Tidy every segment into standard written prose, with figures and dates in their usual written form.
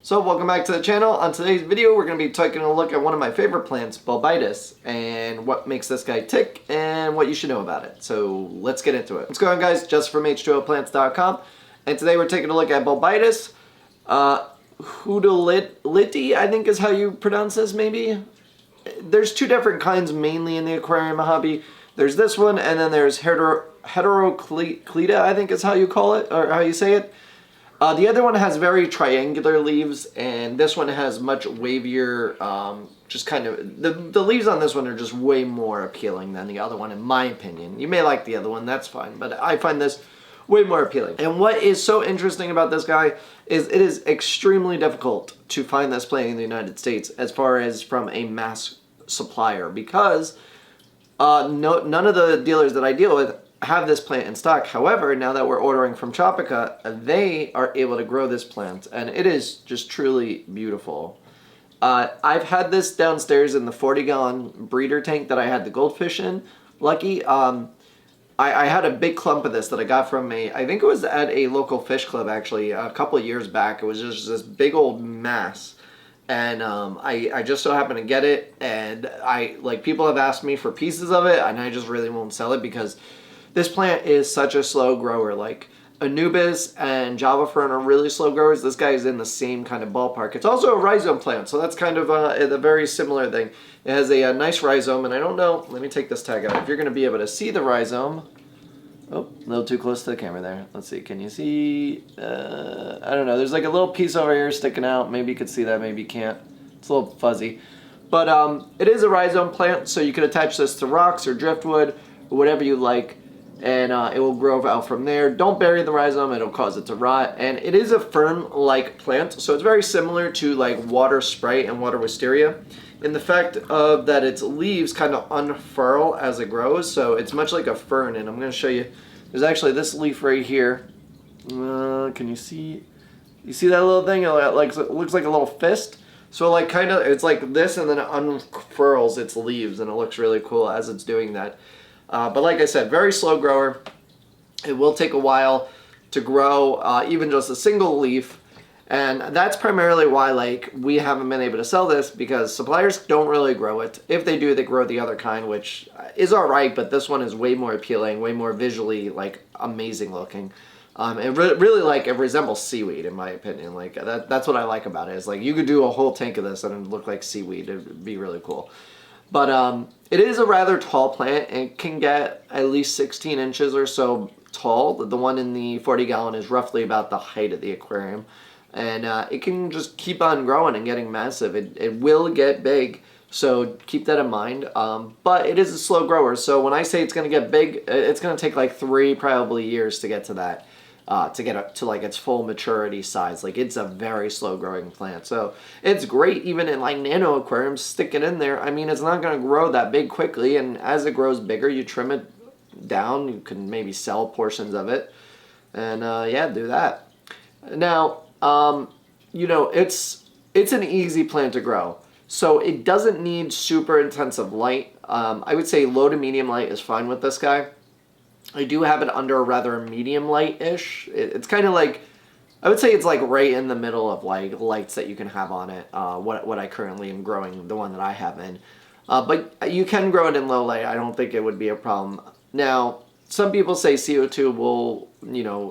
So welcome back to the channel. On today's video we're going to be taking a look at one of my favorite plants, Bolbitis, and what makes this guy tick and what you should know about it. So let's get into it. What's going on, guys? Just from H2Oplants.com, and today we're taking a look at Bolbitis Heudelotii, I think is how you pronounce this maybe. There's two different kinds mainly in the aquarium hobby. There's this one and then there's Heteroclita, I think is how you call it, or how you say it. The other one has very triangular leaves, and this one has much wavier, just kind of, the leaves on this one are just way more appealing than the other one, in my opinion. You may like the other one, that's fine, but I find this way more appealing. And what is so interesting about this guy is it is extremely difficult to find this plant in the United States as far as from a mass supplier, because none of the dealers that I deal with have this plant in stock. However, now that we're ordering from Tropica, they are able to grow this plant, and it is just truly beautiful. I've had this downstairs in the 40-gallon breeder tank that I had the goldfish in. Lucky, I had a big clump of this that I got from I think it was at a local fish club actually a couple of years back. It was just this big old mass. And I just so happened to get it, and people have asked me for pieces of it, and I just really won't sell it because this plant is such a slow grower. Like Anubis and Java Fern are really slow growers. This guy is in the same kind of ballpark. It's also a rhizome plant, so that's kind of a very similar thing. It has a nice rhizome, and I don't know, let me take this tag out. If you're going to be able to see the rhizome, oh, a little too close to the camera there. Let's see, can you see? I don't know, there's like a little piece over here sticking out. Maybe you could see that, maybe you can't. It's a little fuzzy. But it is a rhizome plant, so you can attach this to rocks or driftwood, or whatever you like, and it will grow out from there. Don't bury the rhizome, it'll cause it to rot. And it is a fern-like plant, so it's very similar to like water sprite and water wisteria in the fact of that its leaves kind of unfurl as it grows, so it's much like a fern. And I'm going to show you, there's actually this leaf right here. Can you see? You see that little thing? It looks like a little fist. So like kind of, it's like this, and then it unfurls its leaves, and it looks really cool as it's doing that. But like I said, very slow grower. It will take a while to grow, even just a single leaf. And that's primarily why we haven't been able to sell this, because suppliers don't really grow it. If they do, they grow the other kind, which is alright, but this one is way more appealing, way more visually amazing looking. Really it resembles seaweed in my opinion. That's what I like about it. Is you could do a whole tank of this and it'd look like seaweed. It'd be really cool. But it is a rather tall plant. It can get at least 16 inches or so tall. The one in the 40-gallon is roughly about the height of the aquarium. And it can just keep on growing and getting massive. It will get big, so keep that in mind. But it is a slow grower, so when I say it's going to get big, it's going to take 3 probably years to get to that. To get up to its full maturity size. It's a very slow growing plant. So it's great even in nano aquariums, stick it in there. I mean, it's not going to grow that big quickly, and as it grows bigger, you trim it down. You can maybe sell portions of it, and yeah, do that. Now, you know, it's an easy plant to grow. So it doesn't need super intensive light. I would say low to medium light is fine with this guy. I do have it under a rather medium light-ish. It's kind of I would say it's right in the middle of lights that you can have on it. What I currently am growing, the one that I have in. But you can grow it in low light. I don't think it would be a problem. Now, some people say CO2 will,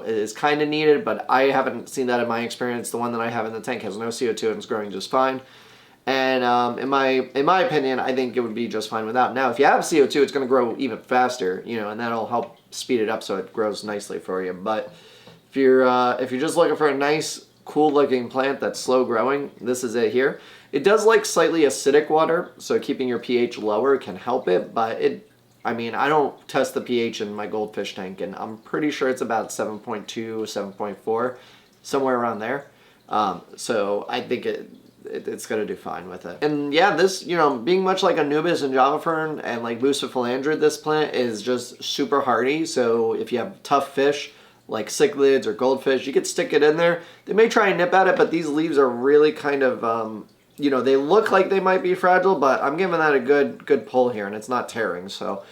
is kind of needed, but I haven't seen that in my experience. The one that I have in the tank has no CO2 and it's growing just fine. And in my opinion, I think it would be just fine without. Now, if you have CO2, it's going to grow even faster, and that'll help speed it up so it grows nicely for you. But if you're just looking for a nice, cool-looking plant that's slow growing, this is it here. It does like slightly acidic water, so keeping your pH lower can help it. But I mean, I don't test the pH in my goldfish tank, and I'm pretty sure it's about 7.2, 7.4, somewhere around there. So I think it's going to do fine with it. And yeah, this, being much like Anubis and Java Fern and Bucephalandra, this plant is just super hardy. So if you have tough fish, like cichlids or goldfish, you could stick it in there. They may try and nip at it, but these leaves are really kind of, they look like they might be fragile, but I'm giving that a good pull here, and it's not tearing. So,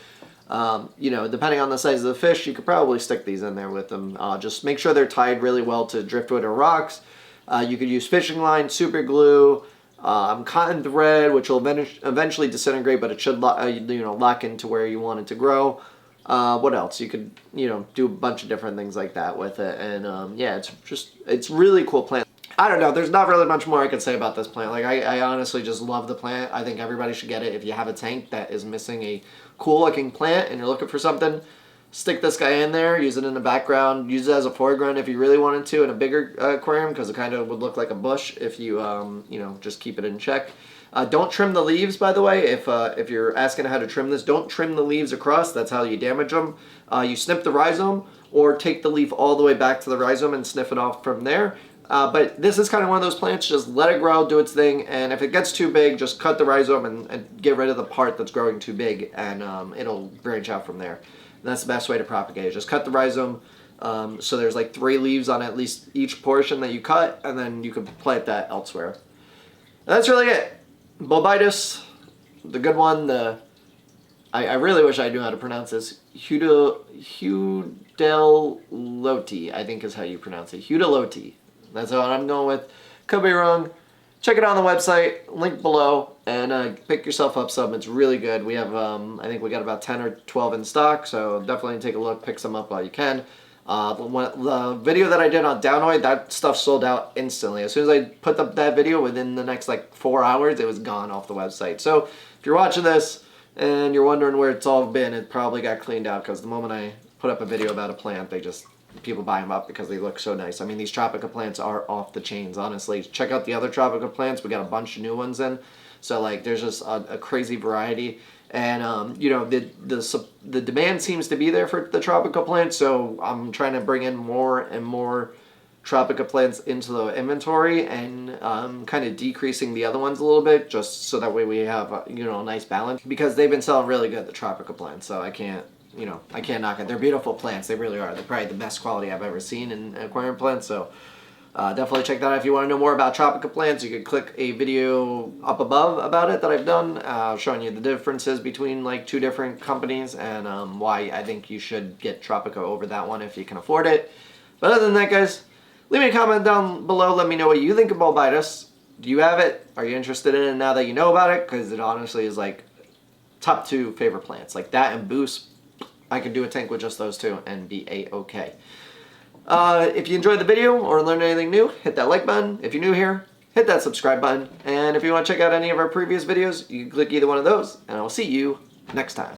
depending on the size of the fish, you could probably stick these in there with them. Just make sure they're tied really well to driftwood or rocks. You could use fishing line, super glue, cotton thread, which will eventually disintegrate, but it should lock into where you want it to grow. What else? You could do a bunch of different things like that with it, and yeah, it's really cool plant. I don't know. There's not really much more I can say about this plant. Like I honestly just love the plant. I think everybody should get it. If you have a tank that is missing a cool looking plant and you're looking for something, stick this guy in there, use it in the background, use it as a foreground if you really wanted to in a bigger aquarium, because it kind of would look like a bush if you just keep it in check. Don't trim the leaves, by the way. If you're asking how to trim this, don't trim the leaves across. That's how you damage them. You snip the rhizome, or take the leaf all the way back to the rhizome and sniff it off from there. But this is kind of one of those plants, just let it grow, do its thing, and if it gets too big, just cut the rhizome and get rid of the part that's growing too big, and it'll branch out from there. And that's the best way to propagate, just cut the rhizome, so there's like 3 leaves on at least each portion that you cut, and then you can plant that elsewhere. And that's really it. Bolbitis, the good one, I really wish I knew how to pronounce this. Heudelotii, I think is how you pronounce it. Heudelotii. That's what I'm going with. Could be wrong. Check it out on the website, link below, and pick yourself up some. It's really good. We have, I think we got about 10 or 12 in stock, so definitely take a look, pick some up while you can. The video that I did on Downoid, that stuff sold out instantly. As soon as I put up that video, within the next like 4 hours, it was gone off the website. So if you're watching this and you're wondering where it's all been, it probably got cleaned out, because the moment I put up a video about a plant, people buy them up because they look so nice. I mean, these tropical plants are off the chains, honestly. Check out the other tropical plants. We got a bunch of new ones in. So, like, there's just a crazy variety. And, the demand seems to be there for the tropical plants. So, I'm trying to bring in more and more tropical plants into the inventory, and kind of decreasing the other ones a little bit, just so that way we have, a nice balance. Because they've been selling really good, the tropical plants. So, I can't knock it. They're beautiful plants. They really are. They're probably the best quality I've ever seen in aquarium plants. So definitely check that out. If you want to know more about tropical plants, you can click a video up above about it that I've done, showing you the differences between like 2 different companies, and why I think you should get Tropico over that one if you can afford it. But other than that, guys, leave me a comment down below. Let me know what you think of Bolbitis. Do you have it? Are you interested in it now that you know about it? Because it honestly is like top 2 favorite plants. Like that and Boost. I could do a tank with just those 2 and be a-okay. If you enjoyed the video or learned anything new, hit that like button. If you're new here, hit that subscribe button. And if you want to check out any of our previous videos, you can click either one of those, and I will see you next time.